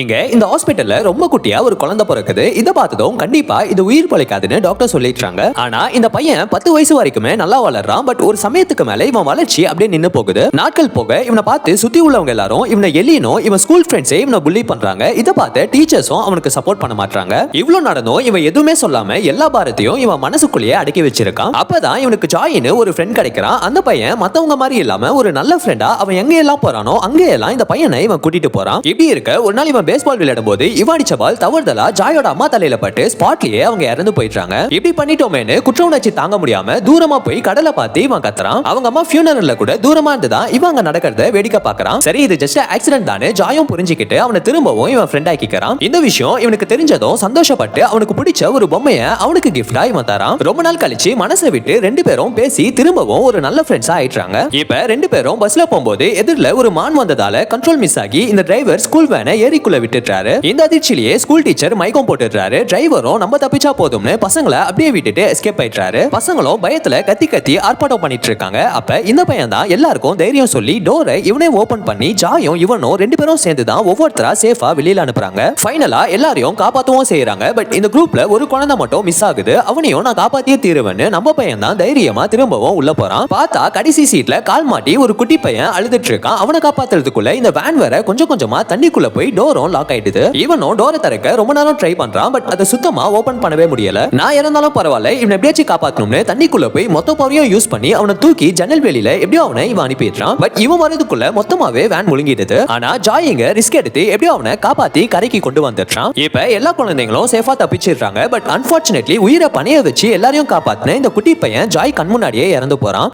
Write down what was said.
இங்க இந்த ஹாஸ்பிட்டல்ல ரொம்ப குட்டியா ஒரு குழந்தை பிறக்குது. இத பார்த்ததும் கண்டிப்பா இது உயிர் பிழைக்காதுன்னு டாக்டர் சொல்லிட்டாங்க. ஆனா இந்த பையன் 10 வயசு வரைக்குமே நல்லா வளர்றான். பட் ஒரு சமயத்துக்கு மேல இவன் வளர்ச்சி அப்படியே நின்னு போகுது. நாட்கள் போக இவனை பார்த்து சுத்தி உள்ளவங்க எல்லாரும் இவனை எலியனும் இவன் ஸ்கூல் ஃப்ரெண்ட்ஸே இவனை புள்ளி பண்றாங்க. இத பார்த்து டீச்சர்ஸும் அவனுக்கு சப்போர்ட் பண்ண மாட்டாங்க. இவ்வளவு நடந்தும் இவன் எதுவுமே சொல்லாம எல்லா பாரத்தையும் இவன் மனசுக்குள்ளேயே அடக்கி வச்சிருக்கான். அப்பதான் இவனுக்கு ஜாயின்னு ஒரு ஃப்ரெண்ட் கிடைக்கிறான். அந்த பையன் மத்தவங்க மாதிரி இல்லாம ஒரு நல்ல ஃப்ரெண்டா அவன் எங்க எல்லாம் போறானோ அங்கே எல்லாம் இந்த பையனை இவன் கூட்டிட்டு போறான். இப்படி இருக்க ஒரு நாள் இவன் பேஸ்பால் விளையாடும் போது இவன் அடிச்ச பால் தவறுதலா ஜாயோட அம்மா தலையில பட்டு ஸ்பாட்லயே அவங்க இறந்து போயிட்டாங்க. இப்படி பண்ணிட்டோமேனு குற்ற உணர்ச்சி தாங்க முடியாம தூரமா போய் கடலை பார்த்து இவன் கத்துறான். அவங்க அம்மா ஃபியூனரல்ல கூட தூரமா இருந்துதான் இவன் அங்க நடக்கிறத வேடிக்கை பார்க்கறான். சரி இது ஜஸ்ட் ஆக்சிடென்ட் தானே ஜாயும் புரிஞ்சுக்கிட்டு அவனை திரும்பவும் இவன் ஃப்ரெண்ட் ஆக்கிக்கிறான். இந்த விஷயம் இவனுக்கு தெரிஞ்சதும் சந்தோஷப்பட்டு அவனுக்கு பிடிச்ச ஒரு பொம்மையை அவனுக்கு கிஃப்டா இவன் தரான். ரொம்ப நாள் கழிச்சு மனசை விட்டு ரெண்டு பேரும் பேசி திரும்பவும் ஒரு நல்ல ஃப்ரெண்ட்ஸா ஆயிட்டாங்க. இப்ப ரெண்டு பேரும் பஸ்ல போகும்போது எதிரில ஒரு மான் வந்ததால கண்ட்ரோல் மிஸ் ஆகி இந்த டிரைவர் ஸ்கூல் வேனை ஏரிக்குள்ள விட்டுட்டாரு. இந்த அதிர்ச்சியிலேயே ஸ்கூல் டீச்சர் மைக்கம் போட்டுறாரு. டிரைவரும் நம்ம தப்பிச்சா போதும்னு பசங்களை அப்படியே விட்டுட்டு எஸ்கேப் ஆயிட்டாரு. பசங்களும் பயத்துல கத்தி கத்தி ஆர்ப்பாட்டம் பண்ணிட்டு இருக்காங்க. அப்ப இந்த பையன் தான் எல்லாருக்கும் தைரியம் சொல்லி டோரை இவனே ஓபன் பண்ணி ஜாயும் இவனும் ரெண்டு பேரும் சேர்ந்து தான் ஒவ்வொருத்தரா சேஃபா வெளியில அனுப்புறாங்க. ஃபைனலா எல்லாரையும் காப்பாத்தவும் செய்யறாங்க. பட் இந்த குரூப்ல ஒரு குழந்தை மட்டும் மிஸ் ஆகுது. அவனையும் நான் காப்பாத்தியே தீருவேன்னு நம்ம பையன் தான் தைரியமா திரும்பவும் உள்ள போறான். பார்த்தா கடைசி சீட்ல கால் மாட்டி ஒரு குட்டி பையன் அழுதுட்டு இருக்கான். அவனை காப்பாத்துறதுக்குள்ள இந்த வேன் வேற கொஞ்சம் கொஞ்சமா தண்ணிக்குள்ள போய் டோரும் லாக் ஆயிடுது. இவனும் டோரை திறக்க ரொம்ப நேரம் ட்ரை பண்றான். பட் அதை சுத்தமா ஓபன் பண்ணவே முடியல. நான் இறந்தாலும் பரவாயில்ல இவனை எப்படியாச்சும் காப்பாத்தணும்னு தண்ணிக்குள்ள போய் மொத்த பவரையும் யூஸ் பண்ணி அவனை தூக்கி ஜன்னல் வெளியில எப்படியோ அவனை இவன் அனுப்பிடுறான். பட் இவன் வரதுக்குள்ள மொத்தமாவே வேன் முழுங்கிடுது. ஆனா ஜாயிங்க ரிஸ்க் எடுத்து எப்படியோ அவனை காப்பாத்தி கரைக்கு கொண்டு வந்துடுறான். இப்ப எல்லா குழந்தைங்களும் சேஃபா தப்பிச்சிடுறாங்க. பட் அன்பார்ச்சுனேட்லி உயிரை பணைய வச்சு எல்லாரையும் காப்பாத்தின இந்த குட்டி பையன் ஜாய் கண் முன்னாடியே இறந்து போறான்.